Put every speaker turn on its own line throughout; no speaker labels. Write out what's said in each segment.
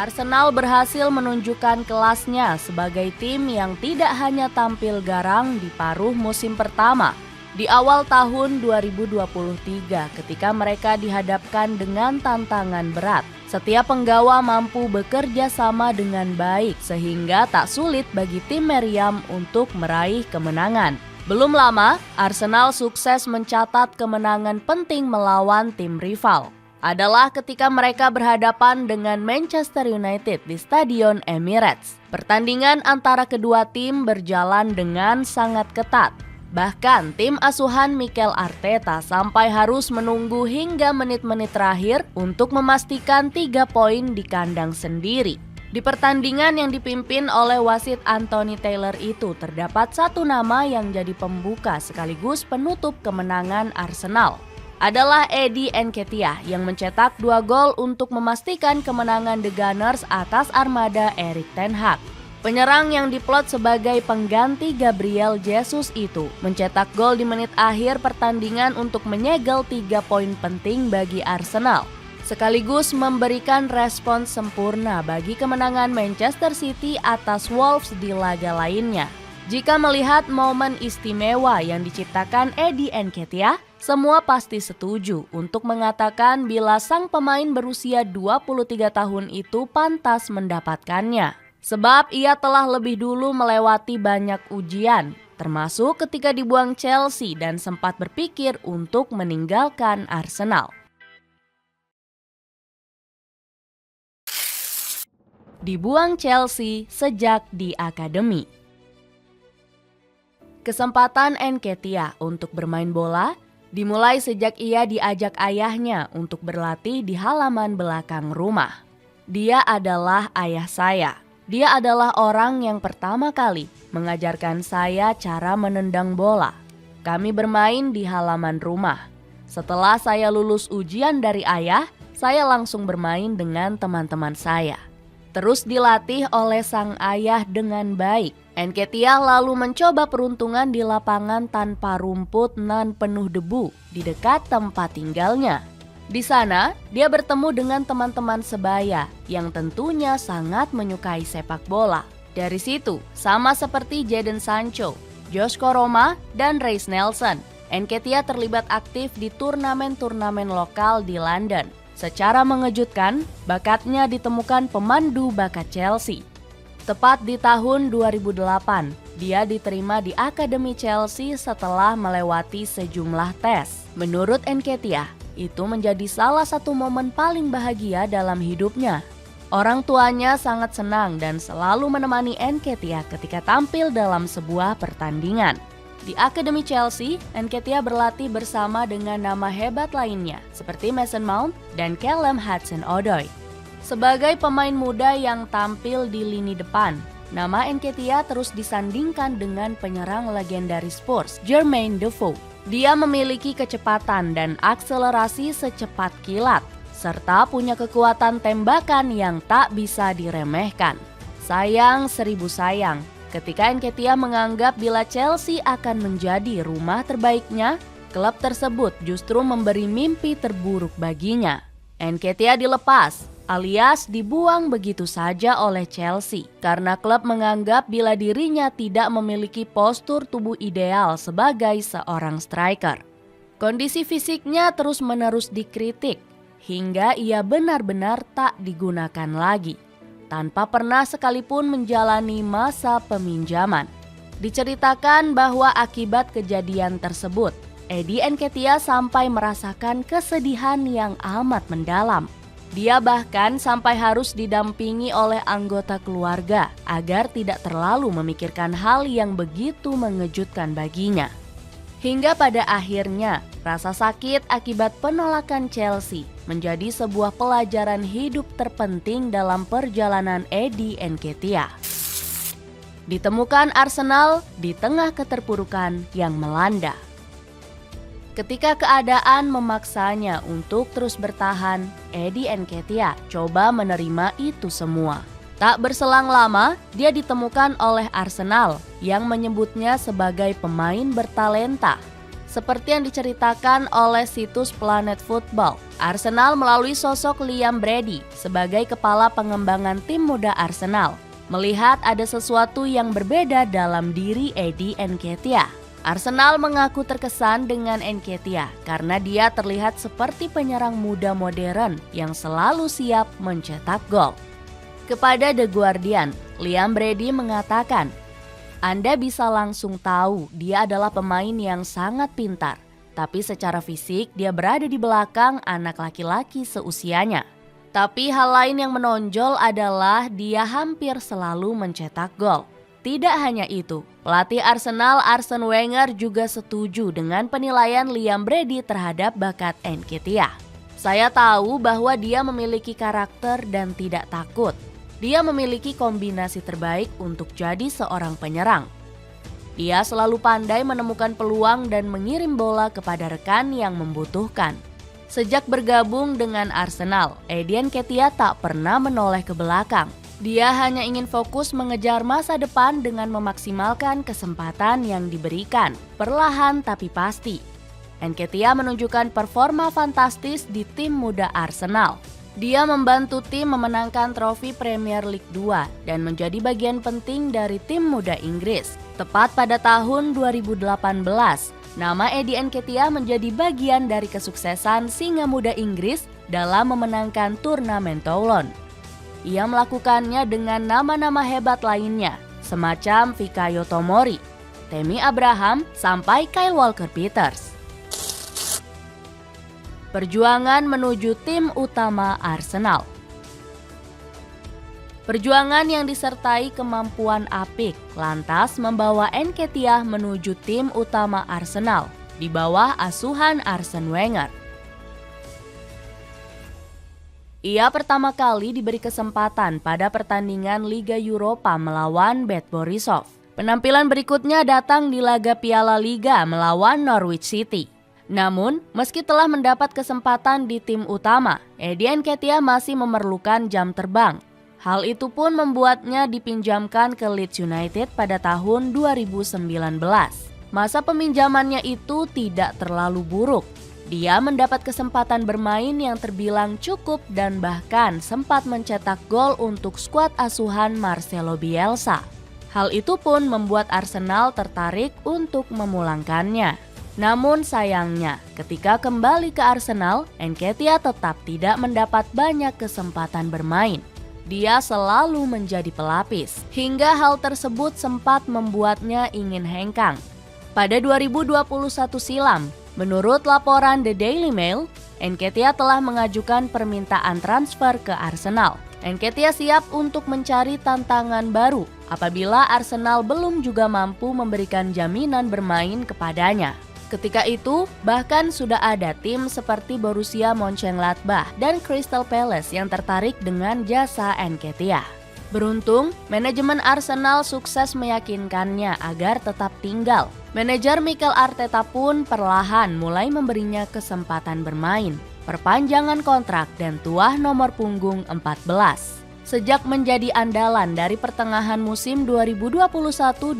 Arsenal berhasil menunjukkan kelasnya sebagai tim yang tidak hanya tampil garang di paruh musim pertama. Di awal tahun 2023 ketika mereka dihadapkan dengan tantangan berat, setiap penggawa mampu bekerja sama dengan baik sehingga tak sulit bagi tim meriam untuk meraih kemenangan. Belum lama, Arsenal sukses mencatat kemenangan penting melawan tim rival. Adalah ketika mereka berhadapan dengan Manchester United di Stadion Emirates. Pertandingan antara kedua tim berjalan dengan sangat ketat. Bahkan tim asuhan Mikel Arteta sampai harus menunggu hingga menit-menit terakhir untuk memastikan 3 poin di kandang sendiri. Di pertandingan yang dipimpin oleh wasit Anthony Taylor itu terdapat satu nama yang jadi pembuka sekaligus penutup kemenangan Arsenal. Adalah Eddie Nketiah yang mencetak 2 gol untuk memastikan kemenangan The Gunners atas armada Erik ten Hag. Penyerang yang diplot sebagai pengganti Gabriel Jesus itu mencetak gol di menit akhir pertandingan untuk menyegel 3 poin penting bagi Arsenal, sekaligus memberikan respons sempurna bagi kemenangan Manchester City atas Wolves di laga lainnya. Jika melihat momen istimewa yang diciptakan Eddie Nketiah, semua pasti setuju untuk mengatakan bila sang pemain berusia 23 tahun itu pantas mendapatkannya. Sebab ia telah lebih dulu melewati banyak ujian, termasuk ketika dibuang Chelsea dan sempat berpikir untuk meninggalkan Arsenal. Dibuang Chelsea sejak di akademi. Kesempatan Nketiah untuk bermain bola dimulai sejak ia diajak ayahnya untuk berlatih di halaman belakang rumah. Dia adalah ayah saya. Dia adalah orang yang pertama kali mengajarkan saya cara menendang bola. Kami bermain di halaman rumah. Setelah saya lulus ujian dari ayah, saya langsung bermain dengan teman-teman saya. Terus dilatih oleh sang ayah dengan baik. Nketiah lalu mencoba peruntungan di lapangan tanpa rumput nan penuh debu di dekat tempat tinggalnya. Di sana, dia bertemu dengan teman-teman sebaya yang tentunya sangat menyukai sepak bola. Dari situ, sama seperti Jadon Sancho, Joshua Roma, dan Reiss Nelson, Nketiah terlibat aktif di turnamen-turnamen lokal di London. Secara mengejutkan, bakatnya ditemukan pemandu bakat Chelsea. Tepat di tahun 2008, dia diterima di Akademi Chelsea setelah melewati sejumlah tes. Menurut Nketiah, itu menjadi salah satu momen paling bahagia dalam hidupnya. Orang tuanya sangat senang dan selalu menemani Nketiah ketika tampil dalam sebuah pertandingan. Di Akademi Chelsea, Nketiah berlatih bersama dengan nama hebat lainnya seperti Mason Mount dan Callum Hudson-Odoi. Sebagai pemain muda yang tampil di lini depan, nama Nketiah terus disandingkan dengan penyerang legendaris Spurs, Jermaine Defoe. Dia memiliki kecepatan dan akselerasi secepat kilat, serta punya kekuatan tembakan yang tak bisa diremehkan. Sayang seribu sayang, ketika Nketiah menganggap bila Chelsea akan menjadi rumah terbaiknya, klub tersebut justru memberi mimpi terburuk baginya. Nketiah dilepas, alias dibuang begitu saja oleh Chelsea karena klub menganggap bila dirinya tidak memiliki postur tubuh ideal sebagai seorang striker. Kondisi fisiknya terus-menerus dikritik hingga ia benar-benar tak digunakan lagi tanpa pernah sekalipun menjalani masa peminjaman. Diceritakan bahwa akibat kejadian tersebut, Eddie Nketiah sampai merasakan kesedihan yang amat mendalam. Dia bahkan sampai harus didampingi oleh anggota keluarga agar tidak terlalu memikirkan hal yang begitu mengejutkan baginya. Hingga pada akhirnya, rasa sakit akibat penolakan Chelsea menjadi sebuah pelajaran hidup terpenting dalam perjalanan Eddie Nketiah. Ditemukan Arsenal di tengah keterpurukan yang melanda. Ketika keadaan memaksanya untuk terus bertahan, Eddie Nketiah coba menerima itu semua. Tak berselang lama, dia ditemukan oleh Arsenal yang menyebutnya sebagai pemain bertalenta. Seperti yang diceritakan oleh situs Planet Football, Arsenal melalui sosok Liam Brady sebagai kepala pengembangan tim muda Arsenal, melihat ada sesuatu yang berbeda dalam diri Eddie Nketiah. Arsenal mengaku terkesan dengan Nketiah karena dia terlihat seperti penyerang muda modern yang selalu siap mencetak gol. Kepada The Guardian, Liam Brady mengatakan, "Anda bisa langsung tahu dia adalah pemain yang sangat pintar, tapi secara fisik dia berada di belakang anak laki-laki seusianya. Tapi hal lain yang menonjol adalah dia hampir selalu mencetak gol." Tidak hanya itu, pelatih Arsenal Arsene Wenger juga setuju dengan penilaian Liam Brady terhadap bakat Nketiah. "Saya tahu bahwa dia memiliki karakter dan tidak takut. Dia memiliki kombinasi terbaik untuk jadi seorang penyerang. Dia selalu pandai menemukan peluang dan mengirim bola kepada rekan yang membutuhkan." Sejak bergabung dengan Arsenal, Eddie Nketiah tak pernah menoleh ke belakang. Dia hanya ingin fokus mengejar masa depan dengan memaksimalkan kesempatan yang diberikan, perlahan tapi pasti. Nketiah menunjukkan performa fantastis di tim muda Arsenal. Dia membantu tim memenangkan trofi Premier League 2 dan menjadi bagian penting dari tim muda Inggris. Tepat pada tahun 2018, nama Eddie Nketiah menjadi bagian dari kesuksesan singa muda Inggris dalam memenangkan turnamen Toulon. Ia melakukannya dengan nama-nama hebat lainnya, semacam Fikayo Tomori, Tammy Abraham, sampai Kyle Walker-Peters. Perjuangan menuju tim utama Arsenal. Perjuangan yang disertai kemampuan apik lantas membawa Nketiah menuju tim utama Arsenal di bawah asuhan Arsene Wenger. Ia pertama kali diberi kesempatan pada pertandingan Liga Eropa melawan Bad Borisov. Penampilan berikutnya datang di laga Piala Liga melawan Norwich City. Namun, meski telah mendapat kesempatan di tim utama, Eddie Nketiah masih memerlukan jam terbang. Hal itu pun membuatnya dipinjamkan ke Leeds United pada tahun 2019. Masa peminjamannya itu tidak terlalu buruk. Dia mendapat kesempatan bermain yang terbilang cukup dan bahkan sempat mencetak gol untuk skuad asuhan Marcelo Bielsa. Hal itu pun membuat Arsenal tertarik untuk memulangkannya. Namun sayangnya, ketika kembali ke Arsenal, Nketiah tetap tidak mendapat banyak kesempatan bermain. Dia selalu menjadi pelapis, hingga hal tersebut sempat membuatnya ingin hengkang. Pada 2021 silam, menurut laporan The Daily Mail, Nketiah telah mengajukan permintaan transfer ke Arsenal. Nketiah siap untuk mencari tantangan baru apabila Arsenal belum juga mampu memberikan jaminan bermain kepadanya. Ketika itu, bahkan sudah ada tim seperti Borussia Mönchengladbach dan Crystal Palace yang tertarik dengan jasa Nketiah. Beruntung, manajemen Arsenal sukses meyakinkannya agar tetap tinggal. Manajer Mikel Arteta pun perlahan mulai memberinya kesempatan bermain, perpanjangan kontrak dan tuah nomor punggung 14. Sejak menjadi andalan dari pertengahan musim 2021-2022,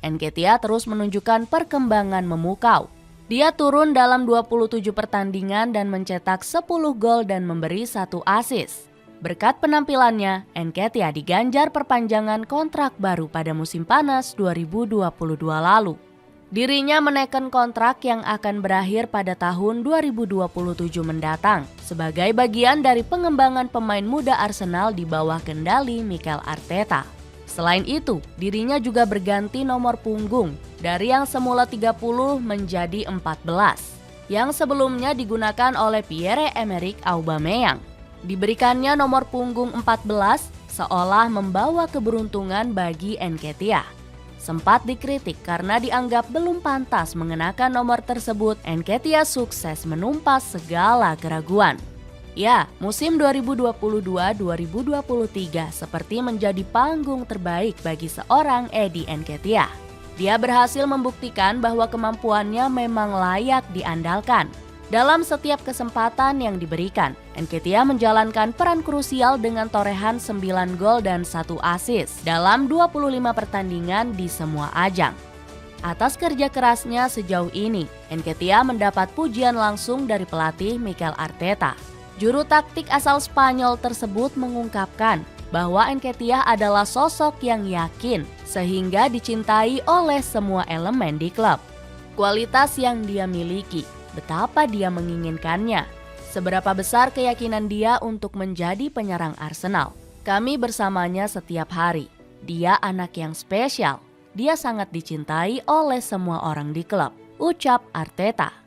Nketiah terus menunjukkan perkembangan memukau. Dia turun dalam 27 pertandingan dan mencetak 10 gol dan memberi 1 assist. Berkat penampilannya, Nketiah diganjar perpanjangan kontrak baru pada musim panas 2022 lalu. Dirinya menekan kontrak yang akan berakhir pada tahun 2027 mendatang sebagai bagian dari pengembangan pemain muda Arsenal di bawah kendali Mikel Arteta. Selain itu, dirinya juga berganti nomor punggung dari yang semula 30 menjadi 14, yang sebelumnya digunakan oleh Pierre-Emerick Aubameyang. Diberikannya nomor punggung 14 seolah membawa keberuntungan bagi Nketiah. Sempat dikritik karena dianggap belum pantas mengenakan nomor tersebut, Nketiah sukses menumpas segala keraguan. Ya, musim 2022-2023 seperti menjadi panggung terbaik bagi seorang Eddie Nketiah. Dia berhasil membuktikan bahwa kemampuannya memang layak diandalkan. Dalam setiap kesempatan yang diberikan, Nketiah menjalankan peran krusial dengan torehan 9 gol dan 1 assist dalam 25 pertandingan di semua ajang. Atas kerja kerasnya sejauh ini, Nketiah mendapat pujian langsung dari pelatih Mikel Arteta. Juru taktik asal Spanyol tersebut mengungkapkan bahwa Nketiah adalah sosok yang yakin sehingga dicintai oleh semua elemen di klub. Kualitas yang dia miliki, betapa dia menginginkannya, seberapa besar keyakinan dia untuk menjadi penyerang Arsenal. Kami bersamanya setiap hari. Dia anak yang spesial. Dia sangat dicintai oleh semua orang di klub, ucap Arteta.